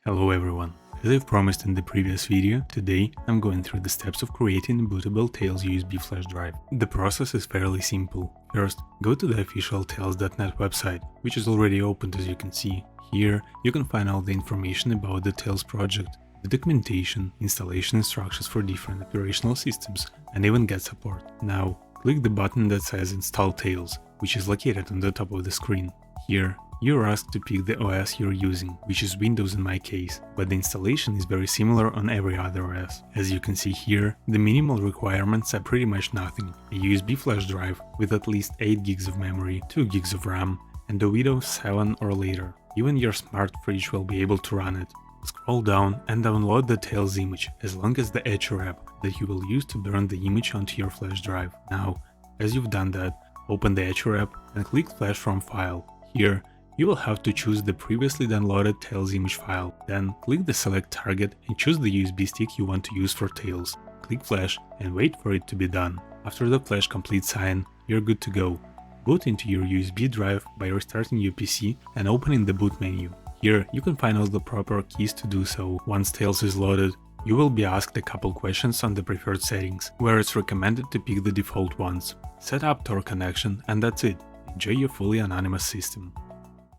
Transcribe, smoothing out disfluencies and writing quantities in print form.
Hello everyone. As I've promised in the previous video, today I'm going through the steps of creating a bootable Tails USB flash drive. The process is fairly simple. First, go to the official Tails.net website, which is already opened as you can see. Here, you can find all the information about the Tails project, the documentation, installation instructions for different operational systems, and even get support. Now, click the button that says Install Tails, which is located on the top of the screen. Here, you're asked to pick the OS you're using, which is Windows in my case, but the installation is very similar on every other OS. As you can see here, the minimal requirements are pretty much nothing: a USB flash drive with at least 8 GB of memory, 2 GB of RAM, and a Windows 7 or later. Even your smart fridge will be able to run it. Scroll down and download the Tails image, as long as the Etcher app that you will use to burn the image onto your flash drive. Now, as you've done that, open the Etcher app and click Flash from File. Here, you will have to choose the previously downloaded Tails image file. Then click the select target and choose the USB stick you want to use for Tails. Click Flash and wait for it to be done. After the Flash completes sign, you're good to go. Boot into your USB drive by restarting your PC and opening the boot menu. Here you can find all the proper keys to do so. Once Tails is loaded, you will be asked a couple questions on the preferred settings, where it's recommended to pick the default ones. Set up Tor connection and that's it. Enjoy your fully anonymous system.